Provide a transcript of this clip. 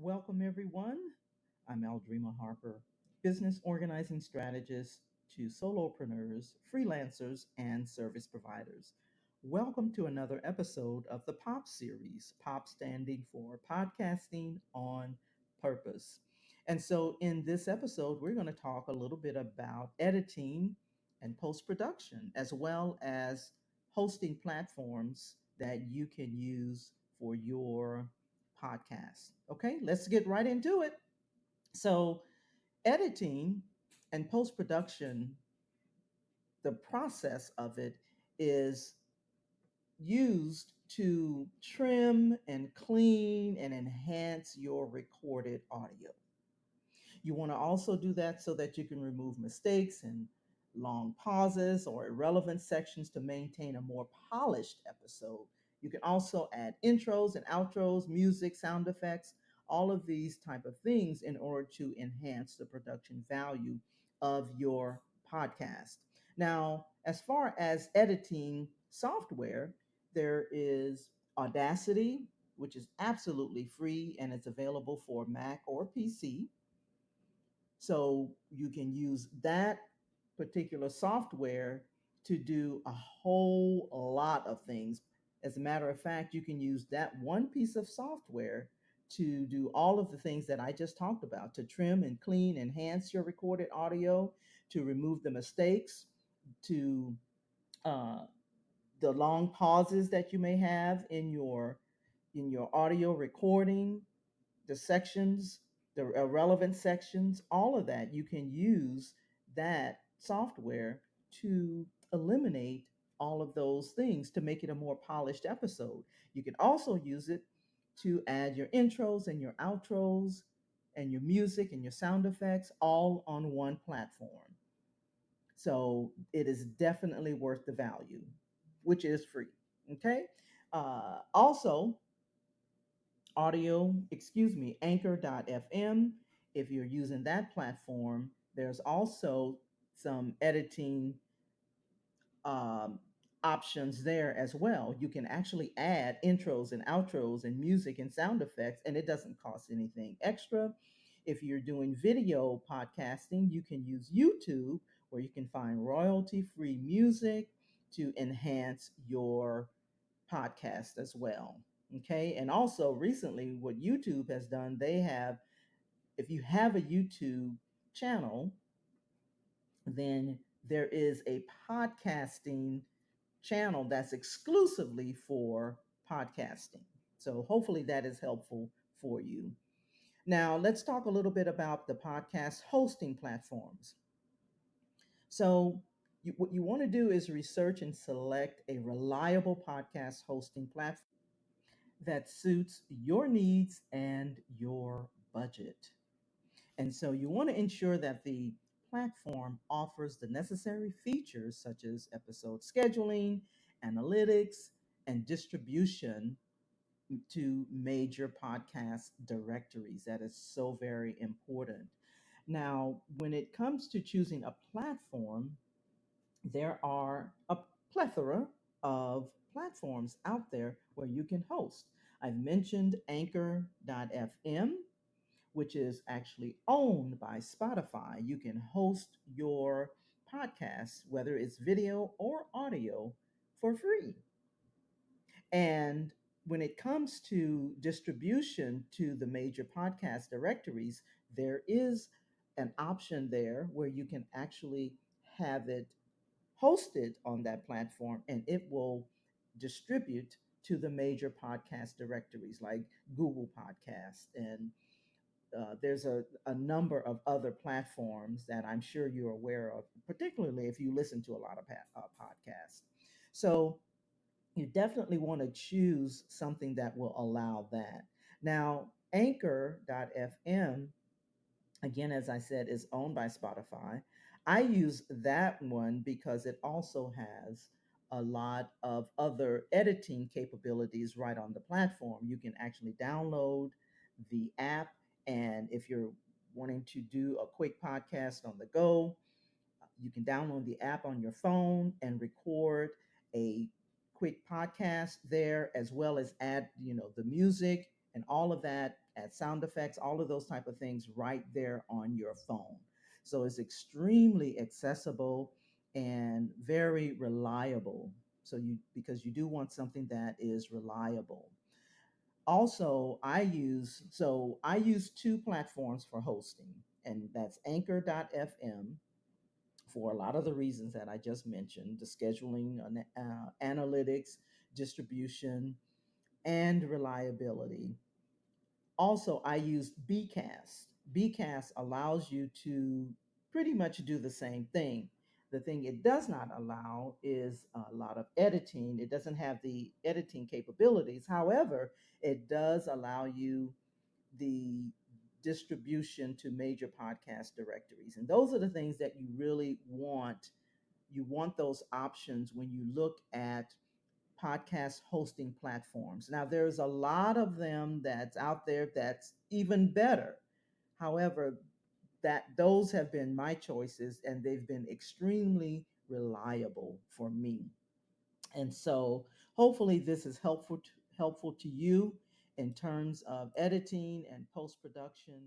Welcome, everyone. I'm Aldreama Harper, business organizing strategist to solopreneurs, freelancers, and service providers. Welcome to another episode of the POP series, POP standing for Podcasting on Purpose. And so, in this episode, we're going to talk a little bit about editing and post production, as well as hosting platforms that you can use for your podcast. Okay, let's get right into it. So, editing and post production, the process of it is used to trim and clean and enhance your recorded audio. You want to also do that so that you can remove mistakes and long pauses or irrelevant sections to maintain a more polished episode. You can also add intros and outros, music, sound effects, all of these type of things in order to enhance the production value of your podcast. Now, as far as editing software, there is Audacity, which is absolutely free and it's available for Mac or PC. So you can use that particular software to do a whole lot of things. As a matter of fact, you can use that one piece of software to do all of the things that I just talked about, to trim and clean, enhance your recorded audio, to remove the mistakes, to uh, the long pauses that you may have in your audio recording, the sections, the irrelevant sections, all of that, you can use that software to eliminate all of those things to make it a more polished episode. You can also use it to add your intros and your outros and your music and your sound effects all on one platform. So it is definitely worth the value, which is free. Okay. Also, Anchor.fm. If you're using that platform, there's also some editing um, options there as well. You can actually add intros and outros and music and sound effects, and it doesn't cost anything extra. If you're doing video podcasting, you can use YouTube, where you can find royalty free music to enhance your podcast as well. Okay. And also, recently, what YouTube has done, they have, if you have a YouTube channel, then there is a podcasting channel that's exclusively for podcasting. So hopefully that is helpful for you. Now, let's talk a little bit about the podcast hosting platforms. So, what you want to do is research and select a reliable podcast hosting platform that suits your needs and your budget. And so you want to ensure that the platform offers the necessary features such as episode scheduling, analytics, and distribution to major podcast directories. That is so very important. Now, when it comes to choosing a platform, there are a plethora of platforms out there where you can host. I've mentioned Anchor.fm, which is actually owned by Spotify. You can host your podcast, whether it's video or audio, for free. And when it comes to distribution to the major podcast directories, there is an option there where you can actually have it hosted on that platform and it will distribute to the major podcast directories like Google Podcast and there's a number of other platforms that I'm sure you're aware of, particularly if you listen to a lot of podcasts. So you definitely want to choose something that will allow that. Now, Anchor.fm, again, as I said, is owned by Spotify. I use that one because it also has a lot of other editing capabilities right on the platform. You can actually download the app, and if you're wanting to do a quick podcast on the go, you can download the app on your phone and record a quick podcast there, as well as add, the music and all of that, add sound effects, all of those type of things right there on your phone. So it's extremely accessible and very reliable. So you, because you do want something that is reliable. Also, I use two platforms for hosting, and that's anchor.fm for a lot of the reasons that I just mentioned, the scheduling, analytics, distribution, and reliability. Also, I used Bcast. Bcast allows you to pretty much do the same thing. The thing it does not allow is a lot of editing. It doesn't have the editing capabilities. However, it does allow you the distribution to major podcast directories. And those are the things that you really want. You want those options when you look at podcast hosting platforms. Now, there's a lot of them that's out there that's even better. However, that those have been my choices and they've been extremely reliable for me. And so hopefully this is helpful to you in terms of editing and post production